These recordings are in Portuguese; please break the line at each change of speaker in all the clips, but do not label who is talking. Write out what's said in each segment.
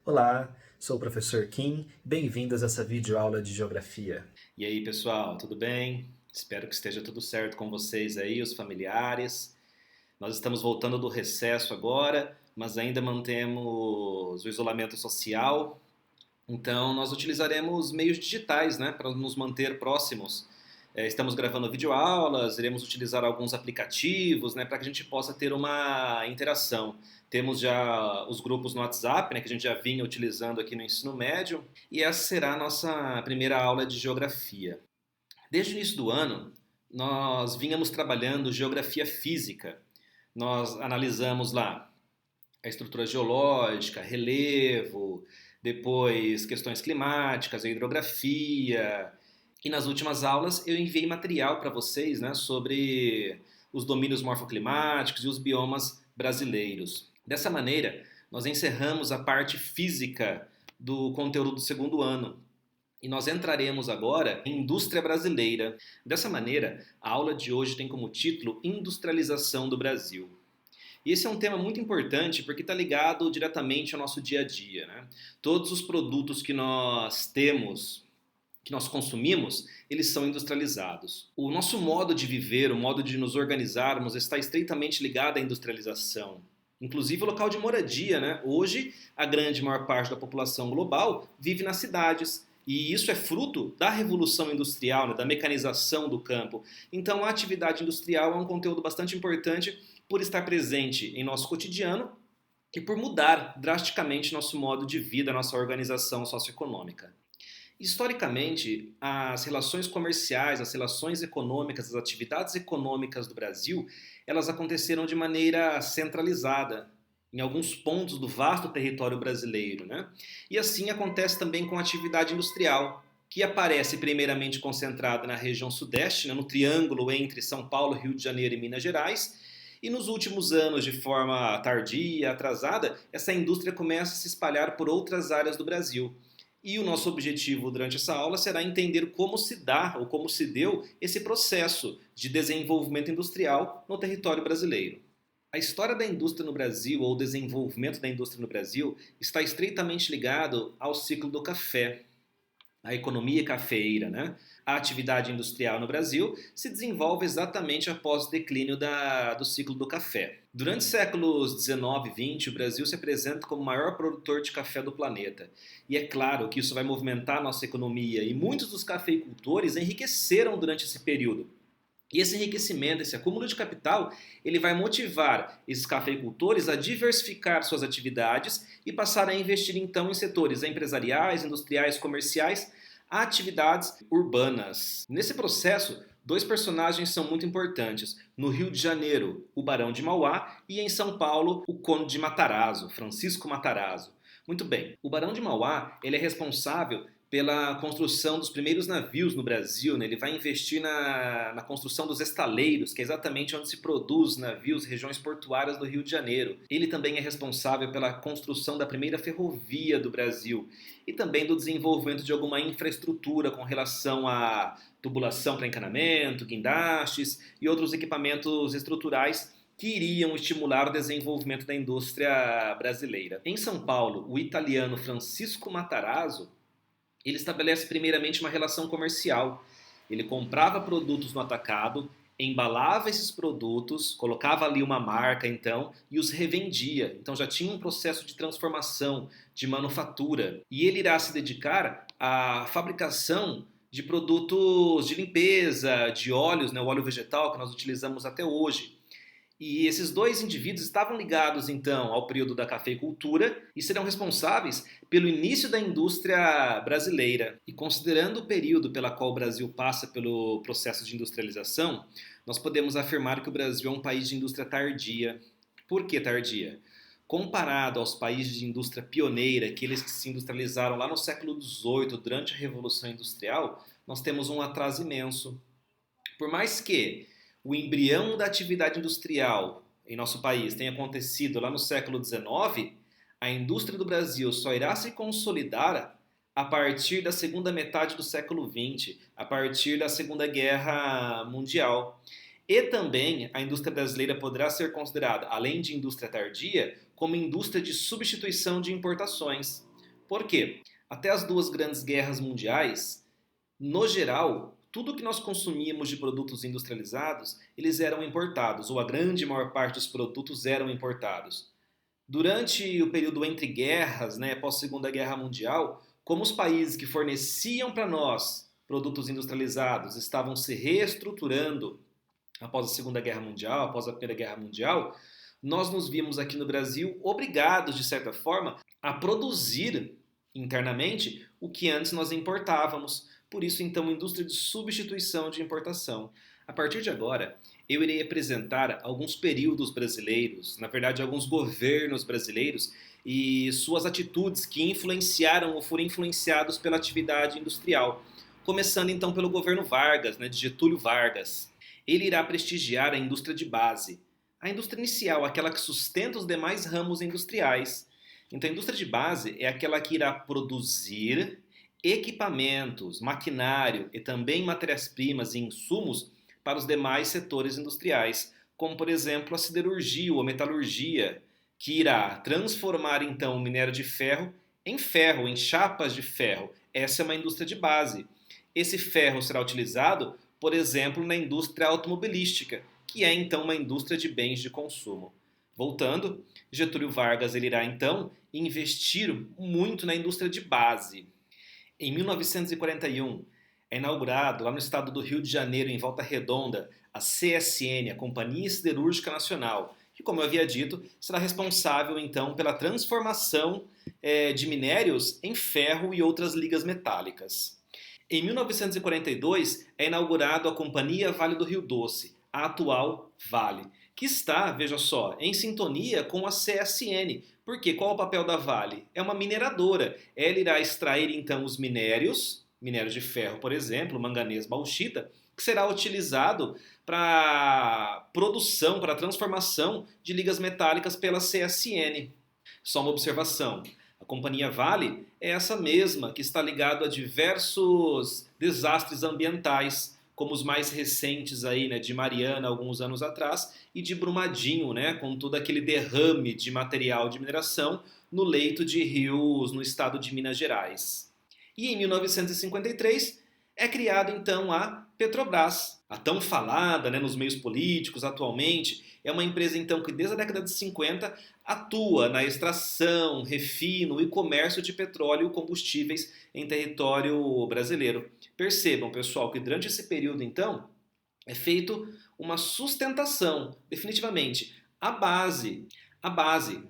Olá, sou o professor Kim. Bem-vindos a essa videoaula de Geografia.
E aí, pessoal, tudo bem? Espero que esteja tudo certo com vocês aí, os familiares. Nós estamos voltando do recesso agora, mas ainda mantemos o isolamento social. Então, nós utilizaremos meios digitais, né, para nos manter próximos. Estamos gravando videoaulas, iremos utilizar alguns aplicativos, né, para que a gente possa ter uma interação. Temos já os grupos no WhatsApp, né, que a gente já vinha utilizando aqui no ensino médio, e essa será a nossa primeira aula de geografia. Desde o início do ano, nós vínhamos trabalhando geografia física. Nós analisamos lá a estrutura geológica, relevo, depois questões climáticas, a hidrografia. E nas últimas aulas eu enviei material para vocês, né, sobre os domínios morfoclimáticos e os biomas brasileiros. Dessa maneira, nós encerramos a parte física do conteúdo do segundo ano. E nós entraremos agora em indústria brasileira. Dessa maneira, a aula de hoje tem como título Industrialização do Brasil. E esse é um tema muito importante porque está ligado diretamente ao nosso dia a dia, né? Todos os produtos que nós temos, que nós consumimos, eles são industrializados. O nosso modo de viver, o modo de nos organizarmos está estreitamente ligado à industrialização. Inclusive o local de moradia, né? Hoje, a grande maior parte da população global vive nas cidades. E isso é fruto da revolução industrial, né? Da mecanização do campo. Então, a atividade industrial é um conteúdo bastante importante por estar presente em nosso cotidiano e por mudar drasticamente nosso modo de vida, nossa organização socioeconômica. Historicamente, as relações comerciais, as relações econômicas, as atividades econômicas do Brasil, elas aconteceram de maneira centralizada em alguns pontos do vasto território brasileiro, né? E assim acontece também com a atividade industrial, que aparece primeiramente concentrada na região sudeste, né, no triângulo entre São Paulo, Rio de Janeiro e Minas Gerais, e nos últimos anos, de forma tardia, atrasada, essa indústria começa a se espalhar por outras áreas do Brasil. E o nosso objetivo durante essa aula será entender como se dá ou como se deu esse processo de desenvolvimento industrial no território brasileiro. A história da indústria no Brasil, ou o desenvolvimento da indústria no Brasil, está estreitamente ligado ao ciclo do café, a economia cafeeira, né? A atividade industrial no Brasil se desenvolve exatamente após o declínio do ciclo do café. Durante os séculos 19 e 20, o Brasil se apresenta como o maior produtor de café do planeta. E é claro que isso vai movimentar a nossa economia, e muitos dos cafeicultores enriqueceram durante esse período. E esse enriquecimento, esse acúmulo de capital, ele vai motivar esses cafeicultores a diversificar suas atividades e passar a investir então em setores empresariais, industriais, comerciais, atividades urbanas. Nesse processo, dois personagens são muito importantes. No Rio de Janeiro, o Barão de Mauá, e em São Paulo, o Conde de Matarazzo, Francisco Matarazzo. Muito bem, o Barão de Mauá, ele é responsável pela construção dos primeiros navios no Brasil, né? Ele vai investir na construção dos estaleiros, que é exatamente onde se produz navios, regiões portuárias do Rio de Janeiro. Ele também é responsável pela construção da primeira ferrovia do Brasil e também do desenvolvimento de alguma infraestrutura com relação à tubulação para encanamento, guindastes e outros equipamentos estruturais que iriam estimular o desenvolvimento da indústria brasileira. Em São Paulo, o italiano Francisco Matarazzo ele estabelece primeiramente uma relação comercial. Ele comprava produtos no atacado, embalava esses produtos, colocava ali uma marca então e os revendia. Então já tinha um processo de transformação, de manufatura. E ele irá se dedicar à fabricação de produtos de limpeza, de óleos, né, o óleo vegetal que nós utilizamos até hoje. E esses dois indivíduos estavam ligados, então, ao período da cafeicultura e serão responsáveis pelo início da indústria brasileira. E considerando o período pela qual o Brasil passa pelo processo de industrialização, nós podemos afirmar que o Brasil é um país de indústria tardia. Por que tardia? Comparado aos países de indústria pioneira, aqueles que se industrializaram lá no século XVIII, durante a Revolução Industrial, nós temos um atraso imenso. Por mais que o embrião da atividade industrial em nosso país tenha acontecido lá no século XIX, a indústria do Brasil só irá se consolidar a partir da segunda metade do século XX, a partir da Segunda Guerra Mundial. E também a indústria brasileira poderá ser considerada, além de indústria tardia, como indústria de substituição de importações. Por quê? Até as duas grandes guerras mundiais, no geral, tudo que nós consumíamos de produtos industrializados, eles eram importados, ou a grande maior parte dos produtos eram importados. Durante o período entre guerras, né, após a Segunda Guerra Mundial, como os países que forneciam para nós produtos industrializados estavam se reestruturando após a Segunda Guerra Mundial, após a Primeira Guerra Mundial, nós nos vimos aqui no Brasil obrigados, de certa forma, a produzir internamente o que antes nós importávamos. Por isso, então, indústria de substituição de importação. A partir de agora, eu irei apresentar alguns períodos brasileiros, na verdade, alguns governos brasileiros e suas atitudes que influenciaram ou foram influenciados pela atividade industrial. Começando então pelo governo Vargas, né, de Getúlio Vargas. Ele irá prestigiar a indústria de base, a indústria inicial, aquela que sustenta os demais ramos industriais. Então, a indústria de base é aquela que irá produzir equipamentos, maquinário e também matérias-primas e insumos para os demais setores industriais, como por exemplo a siderurgia ou a metalurgia, que irá transformar então o minério de ferro, em chapas de ferro. Essa é uma indústria de base. Esse ferro será utilizado, por exemplo, na indústria automobilística, que é então uma indústria de bens de consumo. Voltando, Getúlio Vargas ele irá então investir muito na indústria de base. Em 1941, é inaugurado lá no estado do Rio de Janeiro, em Volta Redonda, a CSN, a Companhia Siderúrgica Nacional, que, como eu havia dito, será responsável então pela transformação de minérios em ferro e outras ligas metálicas. Em 1942, é inaugurado a Companhia Vale do Rio Doce, a atual Vale, que está, veja só, em sintonia com a CSN. Porque qual é o papel da Vale? É uma mineradora. Ela irá extrair então os minérios de ferro, por exemplo, manganês, bauxita, que será utilizado para produção, para transformação de ligas metálicas pela CSN. Só uma observação. A Companhia Vale é essa mesma que está ligada a diversos desastres ambientais, como os mais recentes aí, né, de Mariana, alguns anos atrás, e de Brumadinho, né, com todo aquele derrame de material de mineração no leito de rios no estado de Minas Gerais. E em 1953 é criada então a Petrobras, a tão falada, né, nos meios políticos atualmente. É uma empresa então que desde a década de 50 atua na extração, refino e comércio de petróleo e combustíveis em território brasileiro. Percebam, pessoal, que durante esse período então é feito uma sustentação, definitivamente, a base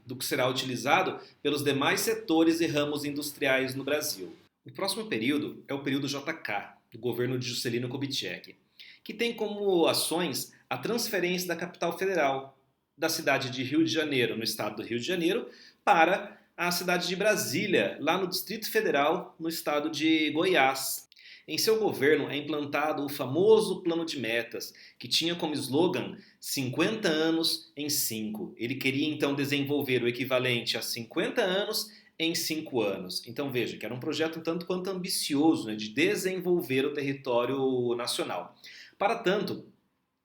do que será utilizado pelos demais setores e ramos industriais no Brasil. O próximo período é o período JK, do governo de Juscelino Kubitschek, que tem como ações a transferência da capital federal da cidade de Rio de Janeiro, no estado do Rio de Janeiro, para a cidade de Brasília, lá no Distrito Federal, no estado de Goiás. Em seu governo é implantado o famoso Plano de Metas, que tinha como slogan 50 anos em 5. Ele queria então desenvolver o equivalente a 50 anos em 5 anos. Então veja que era um projeto um tanto quanto ambicioso, né, de desenvolver o território nacional. Para tanto,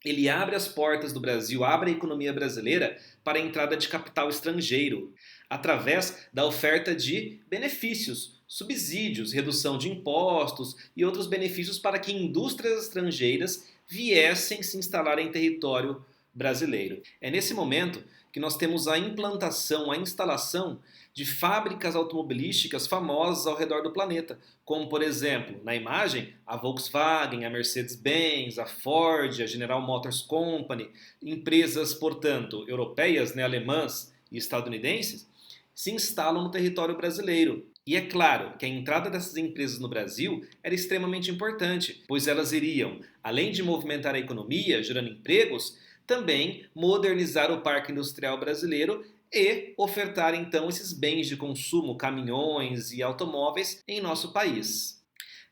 ele abre as portas do Brasil, abre a economia brasileira para a entrada de capital estrangeiro, através da oferta de benefícios, subsídios, redução de impostos e outros benefícios para que indústrias estrangeiras viessem se instalar em território brasileiro. É nesse momento que nós temos a implantação, a instalação de fábricas automobilísticas famosas ao redor do planeta, como, por exemplo, na imagem, a Volkswagen, a Mercedes-Benz, a Ford, a General Motors Company, empresas, portanto, europeias, né, alemãs e estadunidenses, se instalam no território brasileiro. E é claro que a entrada dessas empresas no Brasil era extremamente importante, pois elas iriam, além de movimentar a economia, gerando empregos, também modernizar o parque industrial brasileiro e ofertar então esses bens de consumo, caminhões e automóveis em nosso país.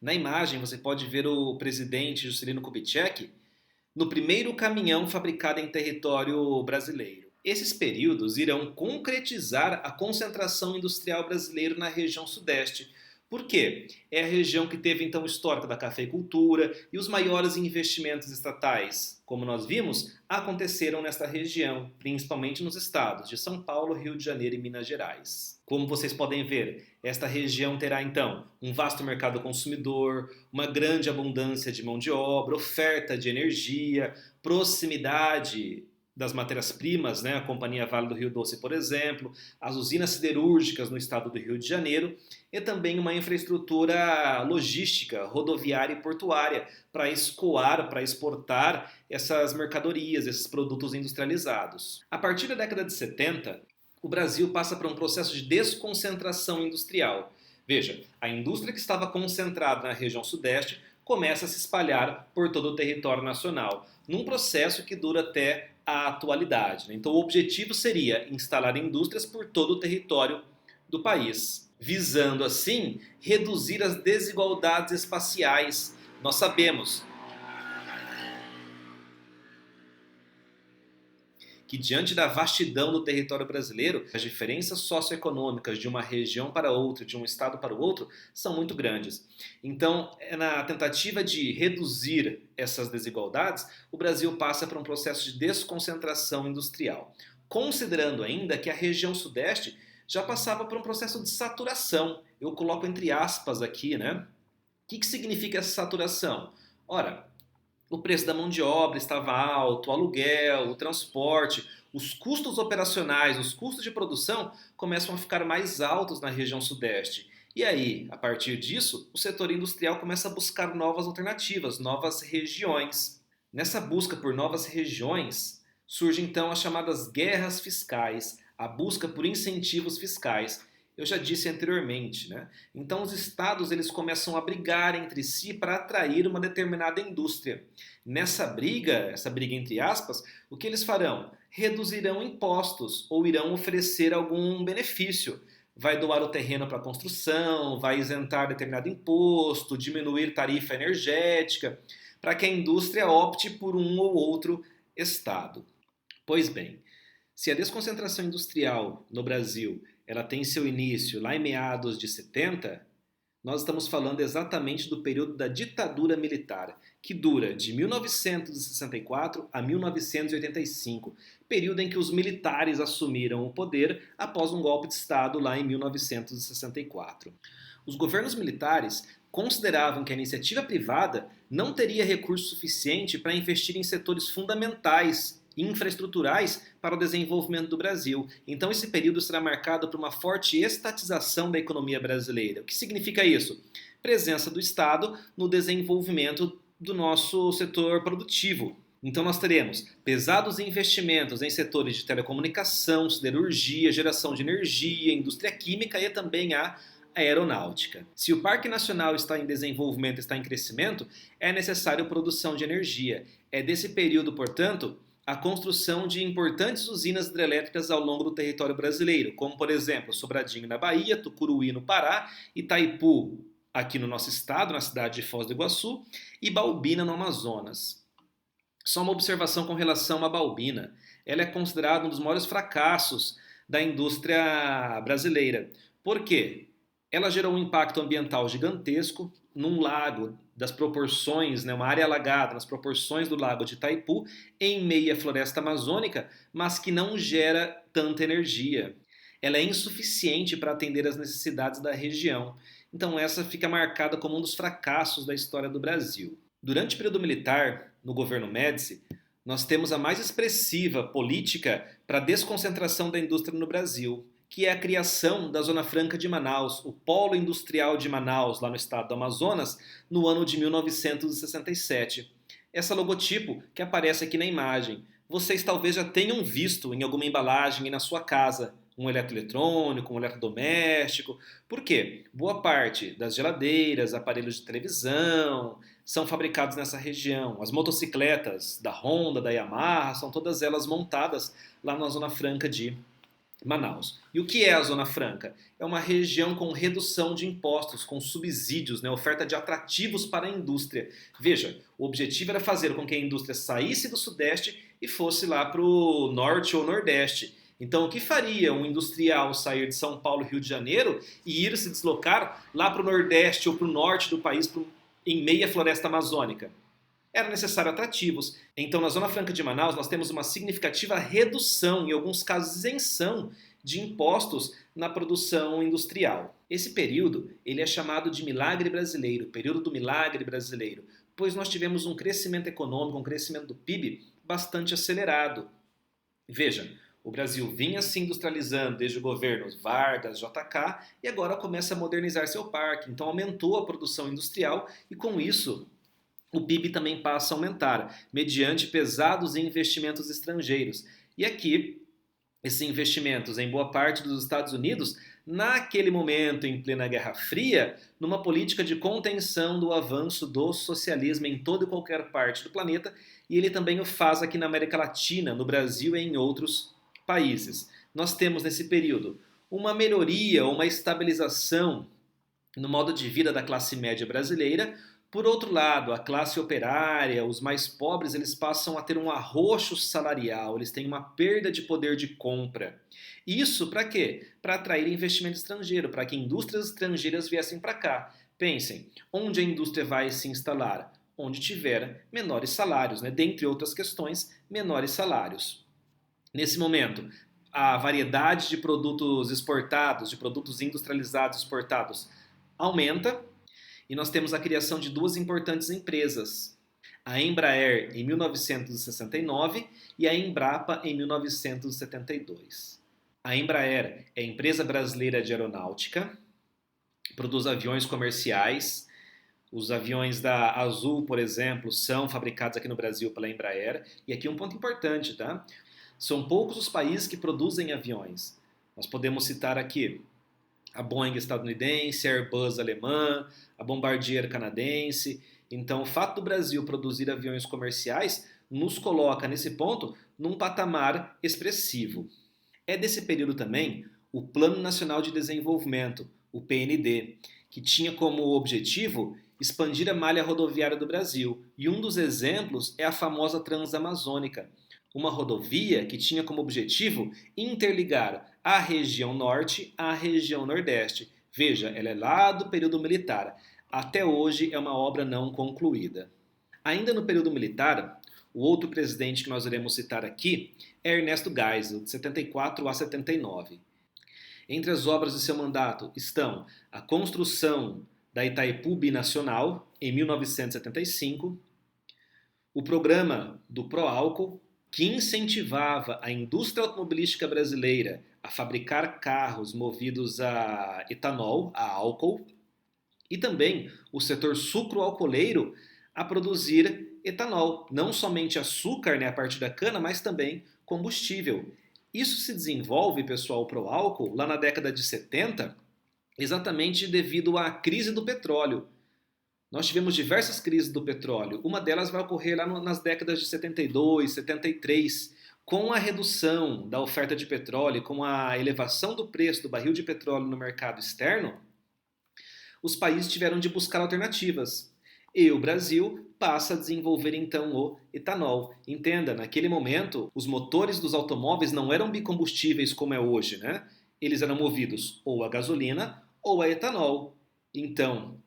Na imagem você pode ver o presidente Juscelino Kubitschek no primeiro caminhão fabricado em território brasileiro. Esses períodos irão concretizar a concentração industrial brasileira na região sudeste, Por quê? É a região que teve então o histórico da cafeicultura e os maiores investimentos estatais, como nós vimos, aconteceram nesta região, principalmente nos estados de São Paulo, Rio de Janeiro e Minas Gerais. Como vocês podem ver, esta região terá então um vasto mercado consumidor, uma grande abundância de mão de obra, oferta de energia, proximidade das matérias-primas, né? A Companhia Vale do Rio Doce, por exemplo, as usinas siderúrgicas no estado do Rio de Janeiro e também uma infraestrutura logística, rodoviária e portuária para escoar, para exportar essas mercadorias, esses produtos industrializados. A partir da década de 70, o Brasil passa por um processo de desconcentração industrial. Veja, a indústria que estava concentrada na região sudeste começa a se espalhar por todo o território nacional, num processo que dura até a atualidade. Então, o objetivo seria instalar indústrias por todo o território do país, visando assim reduzir as desigualdades espaciais. Nós sabemos que diante da vastidão do território brasileiro, as diferenças socioeconômicas de uma região para outra, de um estado para o outro, são muito grandes. Então, na tentativa de reduzir essas desigualdades, o Brasil passa por um processo de desconcentração industrial, considerando ainda que a região sudeste já passava por um processo de saturação. Eu coloco entre aspas aqui, né? O que significa essa saturação? Ora, o preço da mão de obra estava alto, o aluguel, o transporte, os custos operacionais, os custos de produção começam a ficar mais altos na região sudeste. E aí, a partir disso, o setor industrial começa a buscar novas alternativas, novas regiões. Nessa busca por novas regiões, surgem então as chamadas guerras fiscais, a busca por incentivos fiscais. Eu já disse anteriormente, né? Então os estados eles começam a brigar entre si para atrair uma determinada indústria. Nessa briga, essa briga entre aspas, o que eles farão? Reduzirão impostos ou irão oferecer algum benefício. Vai doar o terreno para construção, vai isentar determinado imposto, diminuir tarifa energética, para que a indústria opte por um ou outro estado. Pois bem, se a desconcentração industrial no Brasil ela tem seu início lá em meados de 70, nós estamos falando exatamente do período da ditadura militar, que dura de 1964 a 1985, período em que os militares assumiram o poder após um golpe de Estado lá em 1964. Os governos militares consideravam que a iniciativa privada não teria recurso suficiente para investir em setores fundamentais infraestruturais para o desenvolvimento do Brasil. Então esse período será marcado por uma forte estatização da economia brasileira. O que significa isso? Presença do Estado no desenvolvimento do nosso setor produtivo. Então nós teremos pesados investimentos em setores de telecomunicação, siderurgia, geração de energia, indústria química e também a aeronáutica. Se o Parque Nacional está em desenvolvimento, está em crescimento, é necessário produção de energia. É desse período, portanto, a construção de importantes usinas hidrelétricas ao longo do território brasileiro, como, por exemplo, Sobradinho na Bahia, Tucuruí no Pará, Itaipu aqui no nosso estado, na cidade de Foz do Iguaçu, e Baubina no Amazonas. Só uma observação com relação à Baubina. Ela é considerada um dos maiores fracassos da indústria brasileira. Por quê? Ela gerou um impacto ambiental gigantesco num lago das proporções, né, uma área alagada nas proporções do lago de Itaipu, em meio à floresta amazônica, mas que não gera tanta energia. Ela é insuficiente para atender às necessidades da região. Então essa fica marcada como um dos fracassos da história do Brasil. Durante o período militar, no governo Médici, nós temos a mais expressiva política para a desconcentração da indústria no Brasil, que é a criação da Zona Franca de Manaus, o Polo Industrial de Manaus, lá no estado do Amazonas, no ano de 1967. Essa logotipo que aparece aqui na imagem, vocês talvez já tenham visto em alguma embalagem aí na sua casa, um eletroeletrônico, um eletrodoméstico. Por quê? Boa parte das geladeiras, aparelhos de televisão, são fabricados nessa região. As motocicletas da Honda, da Yamaha, são todas elas montadas lá na Zona Franca de Manaus. E o que é a Zona Franca? É uma região com redução de impostos, com subsídios, né, oferta de atrativos para a indústria. Veja, o objetivo era fazer com que a indústria saísse do Sudeste e fosse lá para o Norte ou Nordeste. Então, o que faria um industrial sair de São Paulo, Rio de Janeiro e ir se deslocar lá para o Nordeste ou para o Norte do país, em meia floresta amazônica? Eram necessários atrativos. Então, na Zona Franca de Manaus, nós temos uma significativa redução, em alguns casos isenção, de impostos na produção industrial. Esse período ele é chamado de milagre brasileiro, período do milagre brasileiro, pois nós tivemos um crescimento econômico, um crescimento do PIB bastante acelerado. Veja, o Brasil vinha se industrializando desde o governo Vargas, JK, e agora começa a modernizar seu parque. Então aumentou a produção industrial e com isso o PIB também passa a aumentar, mediante pesados investimentos estrangeiros. E aqui, esses investimentos em boa parte dos Estados Unidos, naquele momento, em plena Guerra Fria, numa política de contenção do avanço do socialismo em toda e qualquer parte do planeta, e ele também o faz aqui na América Latina, no Brasil e em outros países. Nós temos nesse período uma melhoria, uma estabilização no modo de vida da classe média brasileira. Por outro lado, a classe operária, os mais pobres, eles passam a ter um arroxo salarial, eles têm uma perda de poder de compra. Isso para quê? Para atrair investimento estrangeiro, para que indústrias estrangeiras viessem para cá. Pensem, onde a indústria vai se instalar? Onde tiver menores salários, né? Dentre outras questões, menores salários. Nesse momento, a variedade de produtos exportados, de produtos industrializados exportados, aumenta. E nós temos a criação de duas importantes empresas, a Embraer em 1969 e a Embrapa em 1972. A Embraer é a empresa brasileira de aeronáutica, produz aviões comerciais. Os aviões da Azul, por exemplo, são fabricados aqui no Brasil pela Embraer. E aqui um ponto importante, tá? São poucos os países que produzem aviões. Nós podemos citar aqui a Boeing estadunidense, a Airbus alemã, a Bombardier canadense. Então, o fato do Brasil produzir aviões comerciais nos coloca, nesse ponto, num patamar expressivo. É desse período também o Plano Nacional de Desenvolvimento, o PND, que tinha como objetivo expandir a malha rodoviária do Brasil. E um dos exemplos é a famosa Transamazônica, uma rodovia que tinha como objetivo interligar a região norte à região nordeste. Veja, ela é lá do período militar. Até hoje é uma obra não concluída. Ainda no período militar, o outro presidente que nós iremos citar aqui é Ernesto Geisel, de 74 a 79. Entre as obras de seu mandato estão a construção da Itaipu Binacional, em 1975, o programa do Proálcool, que incentivava a indústria automobilística brasileira a fabricar carros movidos a etanol, a álcool, e também o setor sucroalcooleiro a produzir etanol, não somente açúcar, né, a partir da cana, mas também combustível. Isso se desenvolve, pessoal, para o álcool, lá na década de 70, exatamente devido à crise do petróleo. Nós tivemos diversas crises do petróleo. Uma delas vai ocorrer lá nas décadas de 72, 73, com a redução da oferta de petróleo, com a elevação do preço do barril de petróleo no mercado externo, os países tiveram de buscar alternativas. E o Brasil passa a desenvolver então o etanol. Entenda, naquele momento, os motores dos automóveis não eram bicombustíveis como é hoje, né? Eles eram movidos ou a gasolina ou a etanol. Então,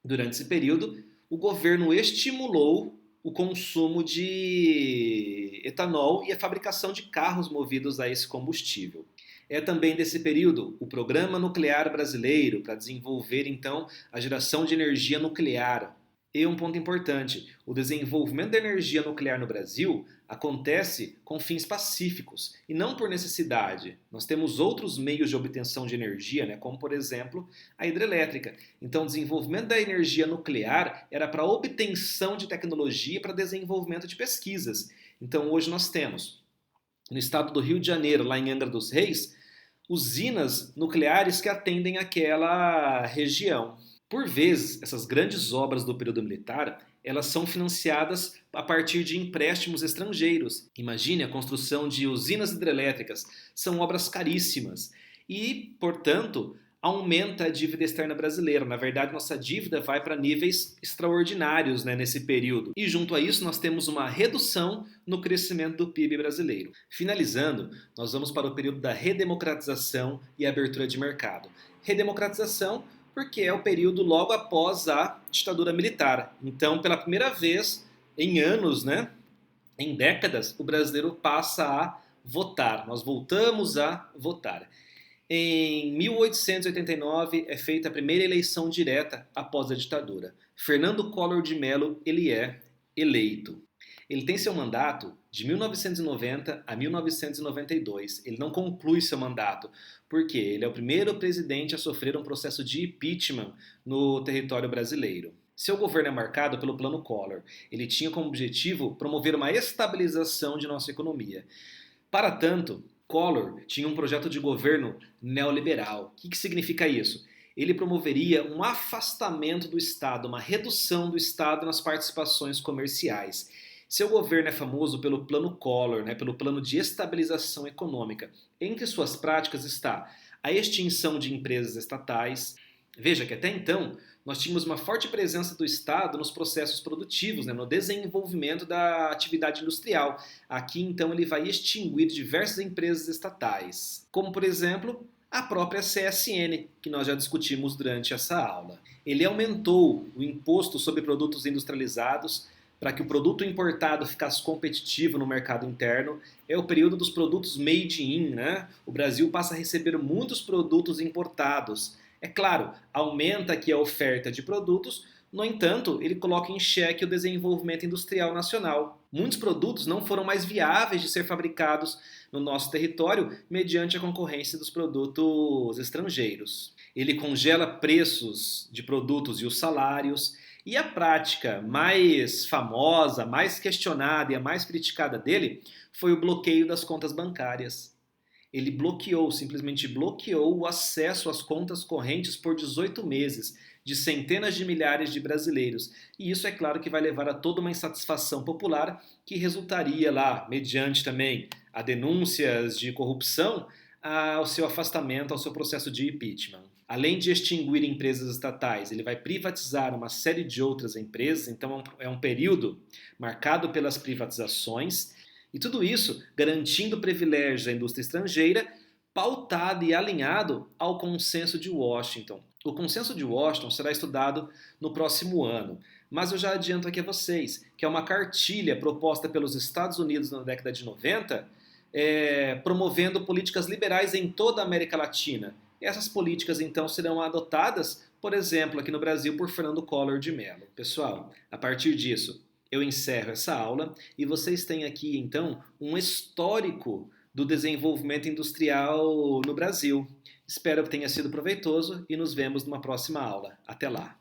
durante esse período, o governo estimulou o consumo de etanol e a fabricação de carros movidos a esse combustível. É também desse período o Programa Nuclear Brasileiro, para desenvolver então a geração de energia nuclear. E um ponto importante, o desenvolvimento da energia nuclear no Brasil acontece com fins pacíficos e não por necessidade. Nós temos outros meios de obtenção de energia, né, como por exemplo a hidrelétrica. Então o desenvolvimento da energia nuclear era para obtenção de tecnologia e para desenvolvimento de pesquisas. Então hoje nós temos, no estado do Rio de Janeiro, lá em Angra dos Reis, usinas nucleares que atendem aquela região. Por vezes, essas grandes obras do período militar, elas são financiadas a partir de empréstimos estrangeiros. Imagine a construção de usinas hidrelétricas, são obras caríssimas e, portanto, aumenta a dívida externa brasileira. Na verdade, nossa dívida vai para níveis extraordinários, né, nesse período. E junto a isso, nós temos uma redução no crescimento do PIB brasileiro. Finalizando, nós vamos para o período da redemocratização e abertura de mercado. Redemocratização porque é o período logo após a ditadura militar. Então, pela primeira vez em anos, né, em décadas, o brasileiro passa a votar. Nós voltamos a votar. Em 1889 é feita a primeira eleição direta após a ditadura. Fernando Collor de Mello, ele é eleito. Ele tem seu mandato de 1990 a 1992. Ele não conclui seu mandato, porque ele é o primeiro presidente a sofrer um processo de impeachment no território brasileiro. Seu governo é marcado pelo Plano Collor. Ele tinha como objetivo promover uma estabilização de nossa economia. Para tanto, Collor tinha um projeto de governo neoliberal. O que significa isso? Ele promoveria um afastamento do Estado, uma redução do Estado nas participações comerciais. Seu governo é famoso pelo Plano Collor, né, pelo plano de estabilização econômica. Entre suas práticas está a extinção de empresas estatais. Veja que até então nós tínhamos uma forte presença do Estado nos processos produtivos, né, no desenvolvimento da atividade industrial. Aqui, então, ele vai extinguir diversas empresas estatais, como, por exemplo, a própria CSN, que nós já discutimos durante essa aula. Ele aumentou o imposto sobre produtos industrializados para que o produto importado ficasse competitivo no mercado interno. É o período dos produtos made in, né? O Brasil passa a receber muitos produtos importados. É claro, aumenta aqui a oferta de produtos, no entanto, ele coloca em xeque o desenvolvimento industrial nacional. Muitos produtos não foram mais viáveis de ser fabricados no nosso território mediante a concorrência dos produtos estrangeiros. Ele congela preços de produtos e os salários, e a prática mais famosa, mais questionada e a mais criticada dele foi o bloqueio das contas bancárias. Ele bloqueou, simplesmente bloqueou o acesso às contas correntes por 18 meses de centenas de milhares de brasileiros. E isso é claro que vai levar a toda uma insatisfação popular que resultaria lá, mediante também a denúncias de corrupção, ao seu afastamento, ao seu processo de impeachment. Além de extinguir empresas estatais, ele vai privatizar uma série de outras empresas, então é um período marcado pelas privatizações. E tudo isso garantindo privilégios à indústria estrangeira, pautado e alinhado ao Consenso de Washington. O Consenso de Washington será estudado no próximo ano, mas eu já adianto aqui a vocês que é uma cartilha proposta pelos Estados Unidos na década de 90, promovendo políticas liberais em toda a América Latina. Essas políticas, então, serão adotadas, por exemplo, aqui no Brasil, por Fernando Collor de Mello. Pessoal, a partir disso, eu encerro essa aula e vocês têm aqui, então, um histórico do desenvolvimento industrial no Brasil. Espero que tenha sido proveitoso e nos vemos numa próxima aula. Até lá!